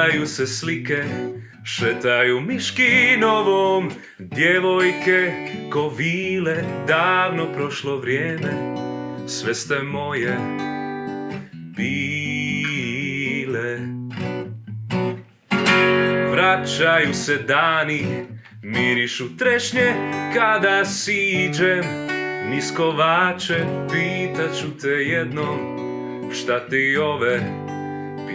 Vraćaju se slike, šetaju Miškinovom, djevojke ko vile, davno prošlo vrijeme, sve ste moje bile. Vraćaju se dani, mirišu trešnje kada siđem niz kovače, pitaću te jednom šta ti ove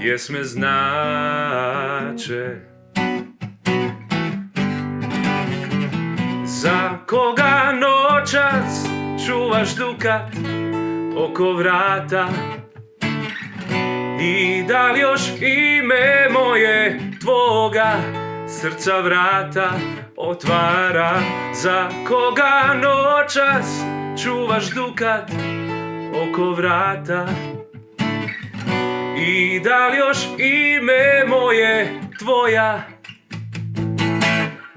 pjesme znače. Za koga noćas čuvaš dukat oko vrata i da li još ime moje tvoga srca vrata otvara? Za koga noćas čuvaš dukat oko vrata i da li još ime moje tvoja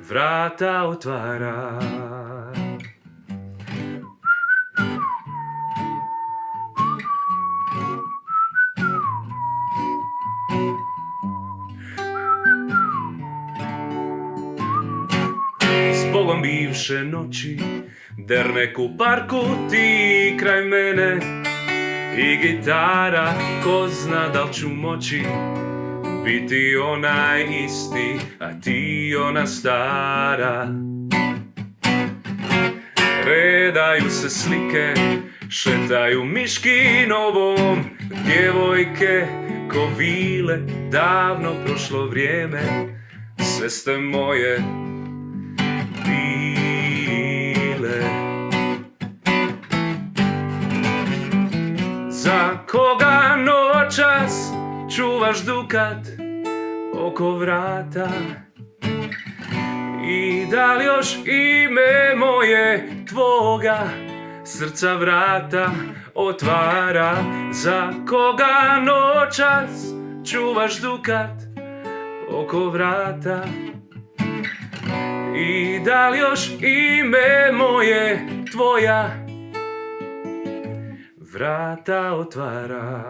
vrata otvara? Zbogom bivše noći, dernek u parku, ti kraj mene i gitara, ko zna da li ću moći biti onaj isti, a ti ona stara. Redaju se slike, šetaju Miškinovom, djevojke ko vile, davno prošlo vrijeme, sve ste moje bile. Za koga noćas čuvaš dukat oko vrata i da li još ime moje tvoga srca vrata otvara? Za koga noćas čuvaš dukat oko vrata i da li još ime moje tvoja vrata otvara?